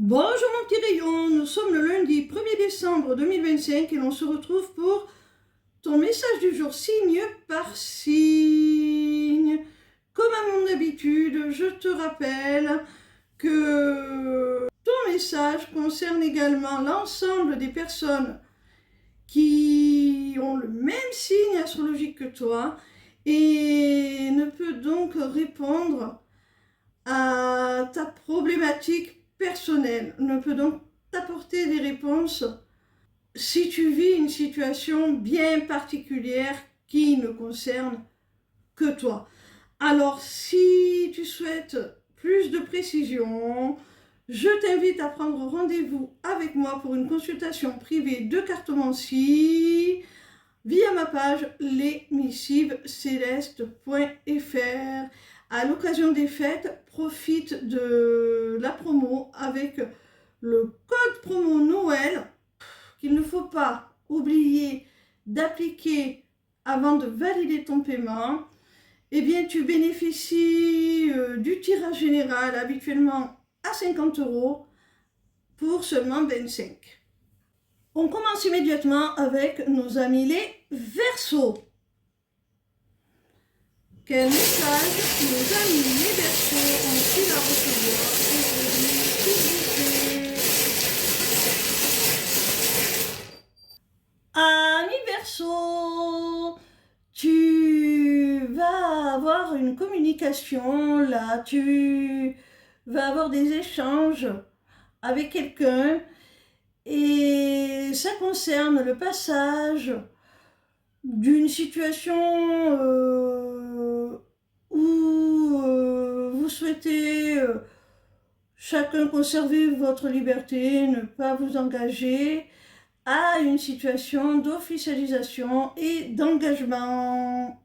Bonjour mon petit rayon, nous sommes le lundi 1er décembre 2025 et l'on se retrouve pour ton message du jour signe par signe. Comme à mon habitude, je te rappelle que ton message concerne également l'ensemble des personnes qui ont le même signe astrologique que toi et ne peut donc répondre à ta problématique personnelle, ne peut donc t'apporter des réponses si tu vis une situation bien particulière qui ne concerne que toi. Alors, si tu souhaites plus de précision, je t'invite à prendre rendez-vous avec moi pour une consultation privée de cartomancie via ma page lesmissivescelestes.fr. À l'occasion des fêtes, profite de la promo avec le code promo Noël qu'il ne faut pas oublier d'appliquer avant de valider ton paiement. Eh bien, tu bénéficies du tirage général habituellement à 50 € pour seulement 25. On commence immédiatement avec nos amis les Verseaux. Quel message nos amis les Verseaux ont-ils à recevoir aujourd'hui, s'il vous plaît? Amis Verseaux, tu vas avoir une communication là, tu vas avoir des échanges avec quelqu'un et ça concerne le passage d'une situation où vous souhaitez chacun conserver votre liberté, ne pas vous engager, à une situation d'officialisation et d'engagement.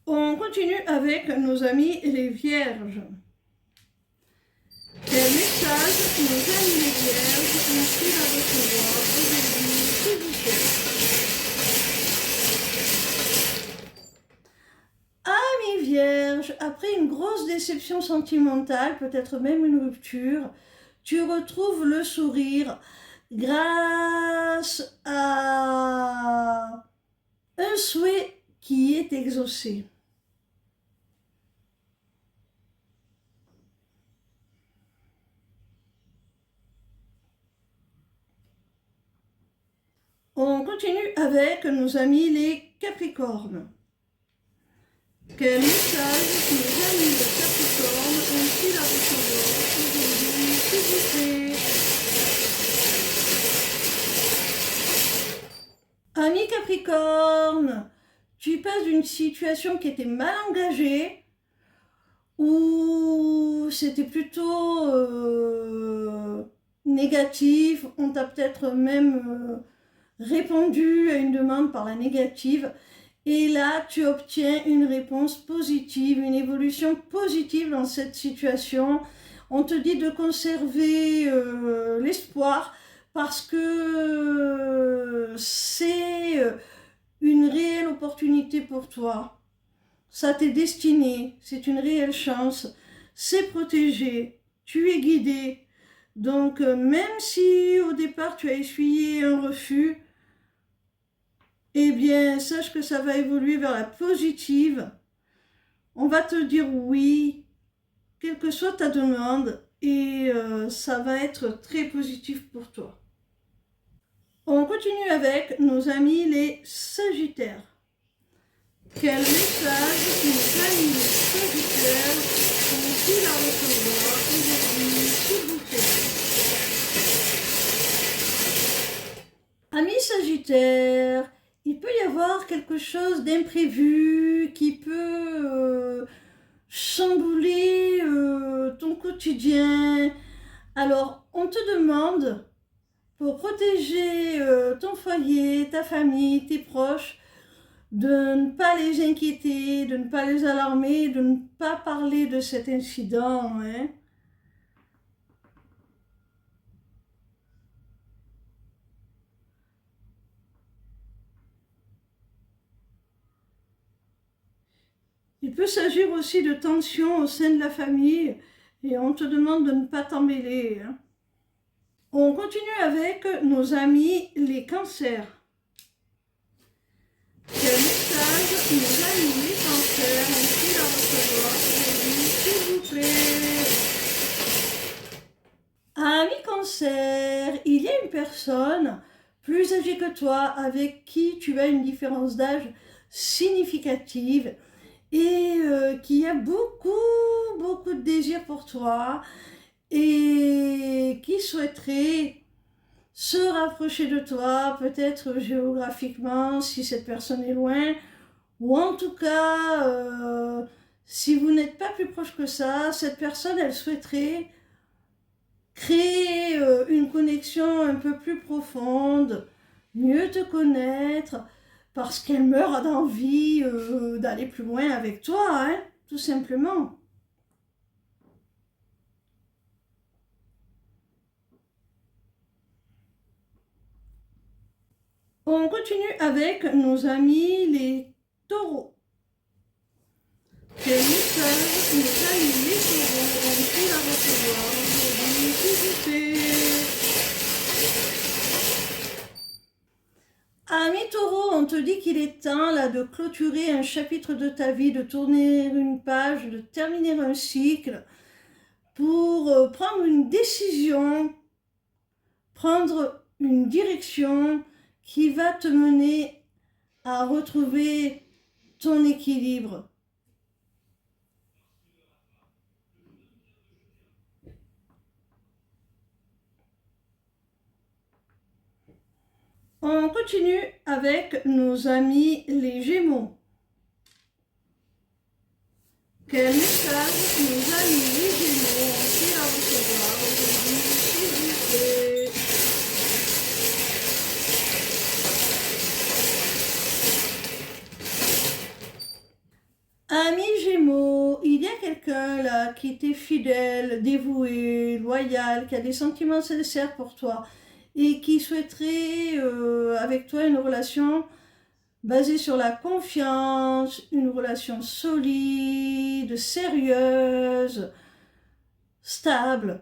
On continue avec nos amis les Vierges. Quel message nos amis les Vierges ont-ils à recevoir aujourd'hui, s'il vous plaît? Amis Vierges, après une grosse déception sentimentale, peut-être même une rupture, tu retrouves le sourire grâce à un souhait qui est exaucé. On continue avec nos amis les Capricornes. Quel message nos amis les Capricornes ont-ils à recevoir aujourd'hui, s'il vous plaît? Ami Capricorne, tu passes d'une situation qui était mal engagée, où c'était plutôt négatif, on t'a peut-être même répondu à une demande par la négative, et là tu obtiens une réponse positive, une évolution positive dans cette situation. On te dit de conserver l'espoir parce que c'est une réelle opportunité pour toi. Ça t'est destiné, c'est une réelle chance, c'est protégé, tu es guidé. Donc même si au départ tu as essuyé un refus, eh bien sache que ça va évoluer vers la positive. On va te dire oui, quelle que soit ta demande, et ça va être très positif pour toi. On continue avec nos amis les Sagittaires. Quel message nos amis les Sagittaires ont-ils à recevoir aujourd'hui, s'il vous plaît? Amis Sagittaires, il peut y avoir quelque chose d'imprévu qui peut chambouler ton quotidien. Alors, on te demande, pour protéger ton foyer, ta famille, tes proches, de ne pas les inquiéter, de ne pas les alarmer, de ne pas parler de cet incident, hein. peut s'agir aussi de tensions au sein de la famille et on te demande de ne pas t'emmêler. On continue avec nos amis les cancers. Quel message nos amis les cancers ont-ils à recevoir aujourd'hui, s'il vous plaît? Ami cancer, il y a une personne plus âgée que toi avec qui tu as une différence d'âge significative et qui a beaucoup de désir pour toi et qui souhaiterait se rapprocher de toi, peut-être géographiquement si cette personne est loin, ou en tout cas, si vous n'êtes pas plus proche que ça, cette personne, elle souhaiterait créer une connexion un peu plus profonde, mieux te connaître, parce qu'elle meurt d'envie d'aller plus loin avec toi, hein, tout simplement. On continue avec nos amis les taureaux. Quel message nos amis les taureaux ont-ils à recevoir aujourd'hui, s'il vous plaît? Ami taureau, on te dit qu'il est temps là de clôturer un chapitre de ta vie, de tourner une page, de terminer un cycle pour prendre une décision, prendre une direction qui va te mener à retrouver ton équilibre. On continue avec nos amis les Gémeaux. Quel message nos amis les Gémeaux ont-ils à recevoir aujourd'hui, s'il vous plaît? Amis Gémeaux, il y a quelqu'un là qui t'est fidèle, dévoué, loyal, qui a des sentiments sincères pour toi et qui souhaiterait avec toi une relation basée sur la confiance, une relation solide, sérieuse, stable.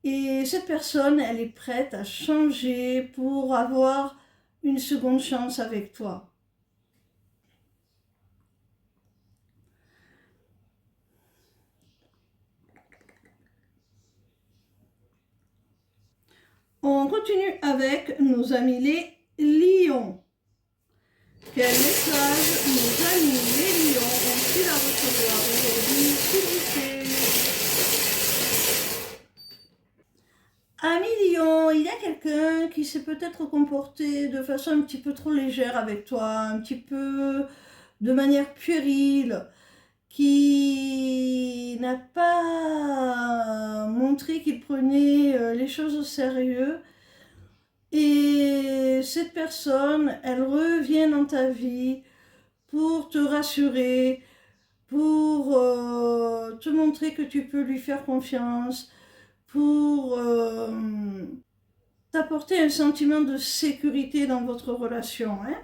Et cette personne, elle est prête à changer pour avoir une seconde chance avec toi. On continue avec nos amis les lions. Quel message nos amis les lions ont-ils à recevoir aujourd'hui, s'il vous plaît? Amis lion, il y a quelqu'un qui s'est peut-être comporté de façon un petit peu trop légère avec toi, un petit peu de manière puérile, qui n'a pas montré qu'il prenait les choses au sérieux. Et cette personne, elle revient dans ta vie pour te rassurer, pour te montrer que tu peux lui faire confiance, pour t'apporter un sentiment de sécurité dans votre relation. Hein?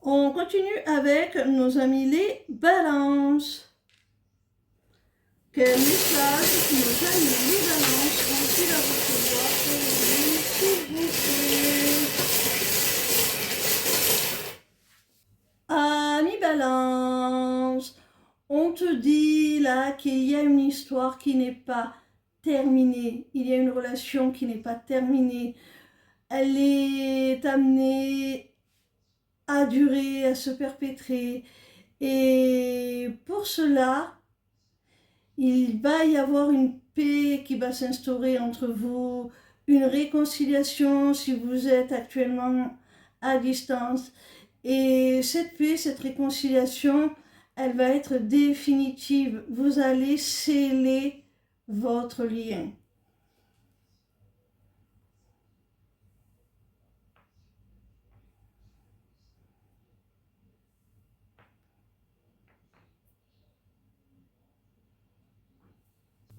On continue avec nos amis les balances. Quel message nos amis les balances ont-ils à recevoir aujourd'hui, s'il vous plaît? Amis balance, on te dit là qu'il y a une histoire qui n'est pas terminée. Il y a une relation qui n'est pas terminée. Elle est amenée à durer, à se perpétrer. Et pour cela, il va y avoir une paix qui va s'instaurer entre vous, une réconciliation si vous êtes actuellement à distance. Et cette paix, cette réconciliation, elle va être définitive. Vous allez sceller votre lien.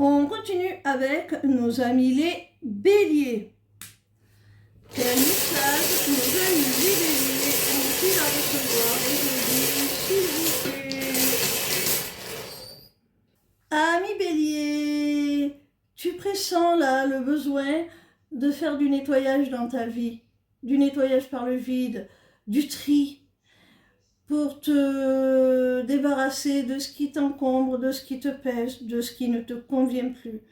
On continue avec nos amis les béliers. Quel message nos amis les béliers ont-ils à recevoir aujourd'hui, s'il vous plaît? Amis bélier, tu pressens là le besoin de faire du nettoyage dans ta vie, du nettoyage par le vide, du tri, pour te débarrasser de ce qui t'encombre, de ce qui te pèse, de ce qui ne te convient plus.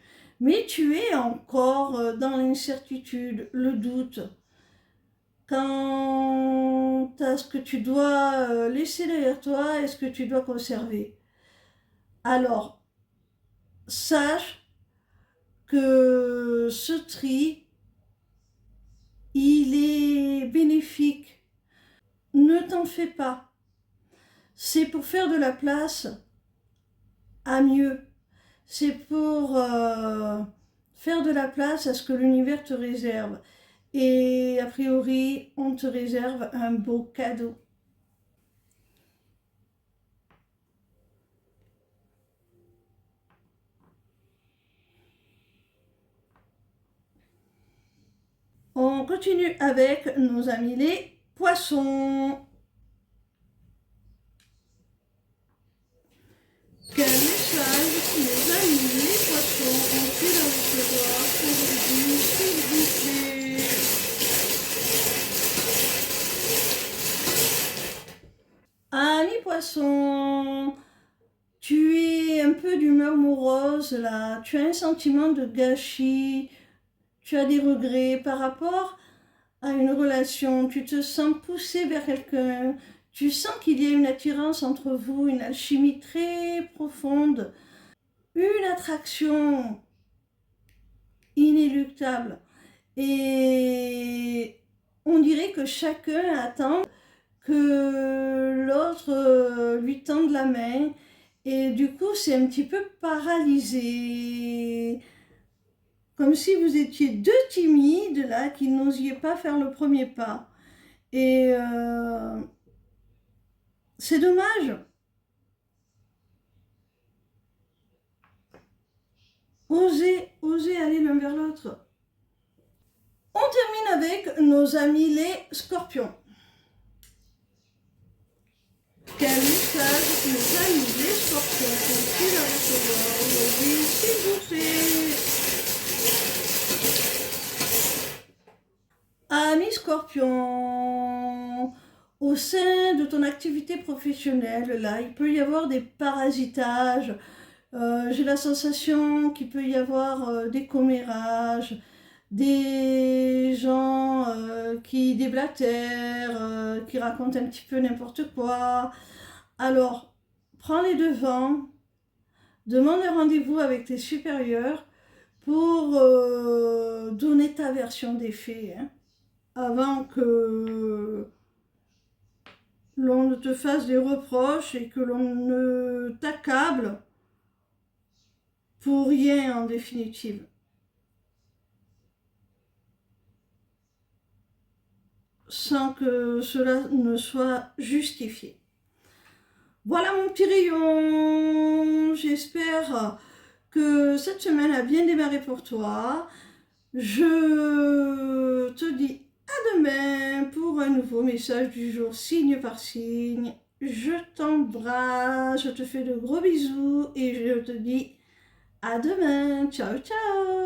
Mais tu es encore dans l'incertitude, le doute, quant à ce que tu dois laisser derrière toi et ce que tu dois conserver. Alors, sache que ce tri, il est bénéfique. Ne t'en fais pas. C'est pour faire de la place à mieux. C'est pour faire de la place à ce que l'univers te réserve. Et a priori, on te réserve un beau cadeau. On continue avec nos amis les poissons. Quel message nos amis les poissons ont-ils à recevoir aujourd'hui, s'il vous plaît? Amis poissons, tu es un peu d'humeur morose là, tu as un sentiment de gâchis, tu as des regrets par rapport à une relation, tu te sens poussé vers quelqu'un, tu sens qu'il y a une attirance entre vous, une alchimie très profonde, une attraction inéluctable. Et on dirait que chacun attend que l'autre lui tende la main. Et du coup, c'est un petit peu paralysé. Comme si vous étiez deux timides, là, qui n'osiez pas faire le premier pas. Et c'est dommage. Osez aller l'un vers l'autre. On termine avec nos amis les scorpions. Quel message nos amis les scorpions ont-ils à recevoir aujourd'hui, s'il vous plaît? Amis scorpions, au sein de ton activité professionnelle, là, il peut y avoir des parasitages. J'ai la sensation qu'il peut y avoir des commérages, des gens qui déblatèrent, qui racontent un petit peu n'importe quoi. Alors, prends les devants, demande un rendez-vous avec tes supérieurs pour donner ta version des faits, hein, avant que l'on ne te fasse des reproches et que l'on ne t'accable pour rien en définitive. Sans que cela ne soit justifié. Voilà mon petit rayon. J'espère que cette semaine a bien démarré pour toi. Je te dis à demain pour un nouveau message du jour, signe par signe. Je t'embrasse, je te fais de gros bisous et je te dis à demain. Ciao, ciao.